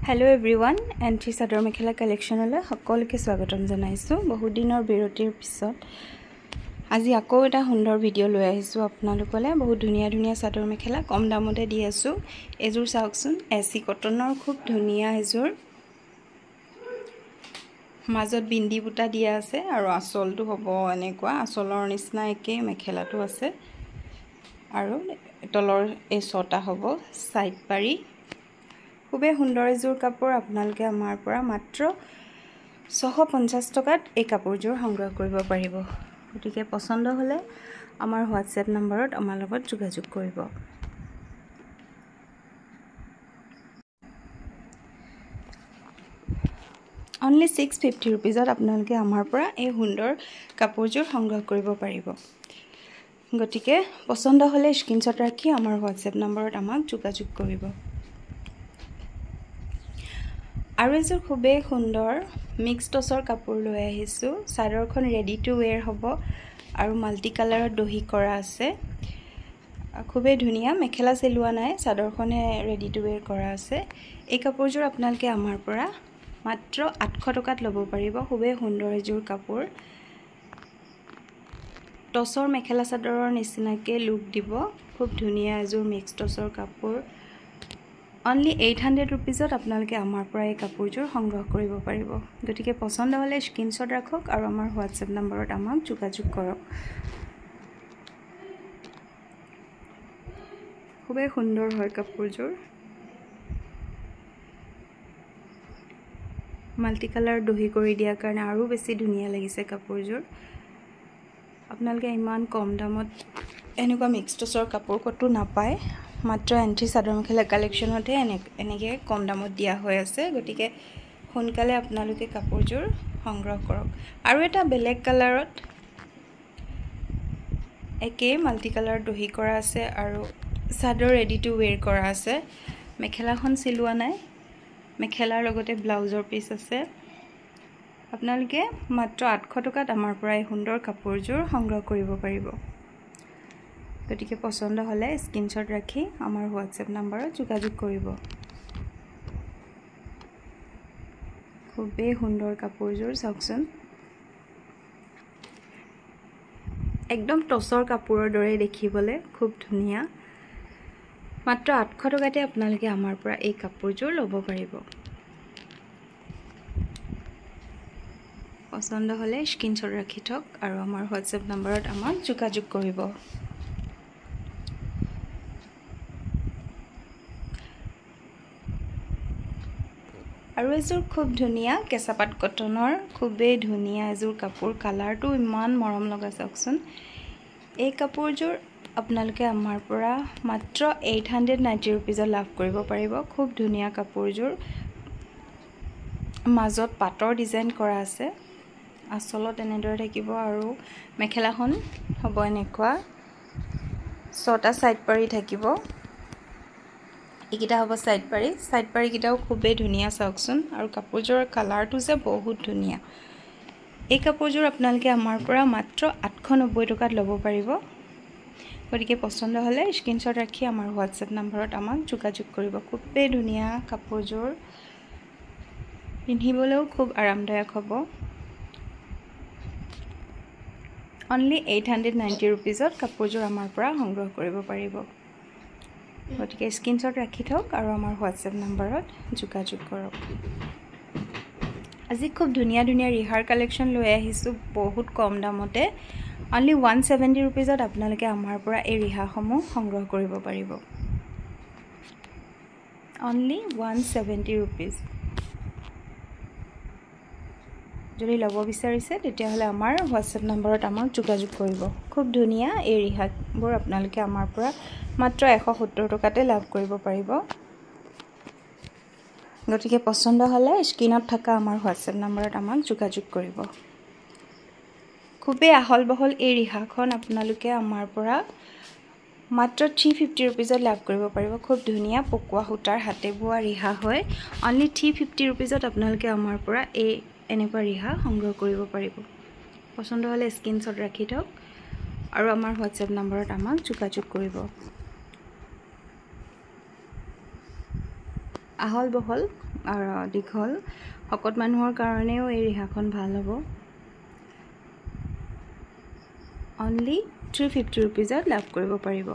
Hello everyone entry चादर मेखेला कलेक्शनলৈ সকলোকে স্বাগতম জনাইছো বহুত দিনৰ বিৰতিৰ পিছত আজি আকৌ এটা সুন্দৰ ভিডিও লৈ আহিছো আপোনালোকলৈ বহুত ধুনীয়া ধুনীয়া চাদৰ মেখেলা কম দামতে দি আছো এজোৰ চাওকচোন এসি কটনৰ খুব ধুনীয়া এজোৰ মাজত বিন্দি বুটা দিয়া আছে আৰু আসলটো হ'ব এনেকুৱা আসলৰ নিচিনা একে মেখেলাটো আছে আৰু তলৰ এই ছটা হ'ব সাইড পাৰি খুবে সুন্দৰ এজোৰ কাপোৰ আপোনালোকে আমাৰ পৰা মাত্ৰ 650 টকাত এই কাপোৰজোৰ সংগ্ৰহ কৰিব পাৰিব গতিকে পছন্দ হলে আমাৰ হোৱাটসএপ নম্বৰত আমাৰ লগত যোগাযোগ কৰিব only 650 रुपीसत আপোনালোকে আমাৰ পৰা এই সুন্দৰ কাপোৰজোৰ সংগ্ৰহ কৰিব পাৰিব গতিকে পছন্দ হলে স্ক্ৰিনশ্বট ৰাখি আমাৰ হোৱাটসএপ নম্বৰত আমাক যোগাযোগ কৰিব আৰু এজোৰ খুবে সুন্দৰ মিক্স টছৰ কাপোৰ লৈ আহিছো চাদৰখন ৰেডি টু ওয়্যাৰ হ'ব আৰু মাল্টি কালাৰত দহি কৰা আছে খুবে ধুনীয়া মেখেলা চিলোৱা নাই চাদৰখনে ৰেডি টু ওয়্যাৰ কৰা আছে এই কাপোৰজোৰ আপোনালোকে আমাৰ পৰা মাত্ৰ 800 টকাত ল'ব পাৰিব খুবে সুন্দৰ এজোৰ কাপোৰ টছৰ মেখেলা চাদৰৰ নিচিনাকে লুক দিব খুব ধুনীয়া এজোৰ মিক্স টছৰ কাপোৰ only 800 रुपीसत আপোনালোকে আমাৰ পৰা এই কাপোৰজোৰ সংগ্ৰহ কৰিব পাৰিব গতিকে পছন্দ হলে স্ক্ৰিনশ্বট ৰাখক আৰু আমাৰ হোৱাটসএপ নম্বৰত আমাক যোগাযোগ কৰক খুবে সুন্দৰ হয় কাপোৰজোৰ মাল্টি কালাৰ দহি কৰি দিয়া কাৰণে আৰু বেছি ধুনীয়া লাগিছে কাপোৰজোৰ আপোনালোকে ইমান কম দামত এনেকুৱা মিক্স টছৰ কাপোৰ কতো নাপায় মাত্ৰ এন্ট্ৰি চাদৰ মেখেলা কালেকশনতে এনেকে কম দামত দিয়া হৈ আছে গতিকে সোনকালে আপোনালোকে কাপোৰজোৰ সংগ্ৰহ কৰক আৰু এটা বেলেগ কালাৰত একে মাল্টি কালাৰ দহি কৰা আছে আৰু চাদৰ ৰেডি টু ওয়্যাৰ কৰা আছে মেখেলাখন চিলোৱা নাই মেখেলাৰ লগতে ব্লাউজৰ পিস আছে আপোনালোকে মাত্ৰ 800 টকাত আমাৰ পৰা এই সুন্দৰ কাপোৰজোৰ সংগ্ৰহ কৰিব পাৰিব গতিকে পছন্দ হলে স্ক্ৰিনশ্বট ৰাখি আমাৰ হোৱাটসএপ নম্বৰত যোগাযোগ কৰিব খুবে সুন্দৰ কাপোৰজোৰ চাওকচোন একদম টছৰ কাপোৰৰ দৰে দেখিবলৈ খুব ধুনীয়া মাত্ৰ 800 টকাতে আপোনালোকে আমাৰ পৰা এই কাপোৰজোৰ ল'ব পাৰিব পছন্দ হলে স্ক্ৰিনশ্বট ৰাখি থক আৰু আমাৰ হোৱাটসএপ নম্বৰত আমাক যোগাযোগ কৰিব আৰু এজোৰ খুব ধুনীয়া কেঁচাপাত কটনৰ খুবেই ধুনীয়া এজোৰ কাপোৰ কালাৰটো ইমান মৰম লগা চাওকচোন এই কাপোৰজোৰ আপোনালোকে আমাৰ পৰা মাত্ৰ 890 रुपीसত লাভ কৰিব পাৰিব খুব ধুনীয়া কাপোৰজোৰ মাজত পাটৰ ডিজাইন কৰা আছে আসলত এনেদৰে থাকিব আৰু মেখেলাখন হ'ব এনেকুৱা ছটা সাইড পাৰি থাকিব ইকিটা হ'ব সাইড পাৰি কিটাও খুবেই ধুনীয়া চাওকচোন আৰু কাপোৰজোৰ কালাৰটো যে বহুত ধুনীয়া এই কাপোৰজোৰ আপোনালোকে আমাৰ পৰা মাত্ৰ 890 টকাত ল'ব পাৰিব গতিকে পছন্দ হলে স্ক্ৰিনশ্বট ৰাখি আমাৰ হোৱাটসএপ নম্বৰত আমাক যোগাযোগ কৰিব খুবেই ধুনীয়া কাপোৰজোৰ পিন্ধিবলৈও খুব আৰামদায়ক হ'ব only 890 रुपीसत কাপোৰজোৰ আমাৰ পৰা সংগ্ৰহ কৰিব পাৰিব গতিকে স্ক্ৰিনশ্বট ৰাখি থক আৰু আমাৰ হোৱাটসএপ নম্বৰত যোগাযোগ কৰক আজি খুব ধুনীয়া ধুনীয়া ৰিহাৰ কালেকশন লৈ আহিছো বহুত কম দামতে only 170 रुपीसत আপোনালোকে আমাৰ পৰা এই ৰিহাসমূহ সংগ্ৰহ কৰিব পাৰিব only 170 रुपीस যদি ল'ব বিচাৰিছে তেতিয়া হলে আমাৰ হোৱাটসএপ নম্বৰত আমাক যোগাযোগ কৰিব খুব ধুনীয়া এই ৰিহাবোৰ আপোনালোকে আমাৰ পৰা মাত্ৰ 170 টকাতে লাভ কৰিব পাৰিব গতিকে পছন্দ হলে স্ক্ৰিনত থকা আমাৰ হোৱাটসএপ নম্বৰত আমাক যোগাযোগ কৰিব খুবেই আহল বহল এই ৰিহাখন আপোনালোকে আমাৰ পৰা মাত্ৰ 350 रुपीसত লাভ কৰিব পাৰিব খুব ধুনীয়া পকুৱা সূতাৰ হাতে বোৱা ৰিহা হয় only 350 रुपीसত আপোনালোকে আমাৰ পৰা এই এনেকুৱা ৰিহা সংগ্ৰহ কৰিব পাৰিব পছন্দ হলে স্ক্ৰিনশ্বট ৰাখি থক আৰু আমাৰ হোৱাটসএপ নম্বৰত আমাক যোগাযোগ কৰিব আহল বহল আৰু দীঘল শকত মানুহৰ কাৰণেও এই ৰিহাখন ভাল হ'ব। অনলি 350 ৰুপিজত লাভ কৰিব পাৰিব।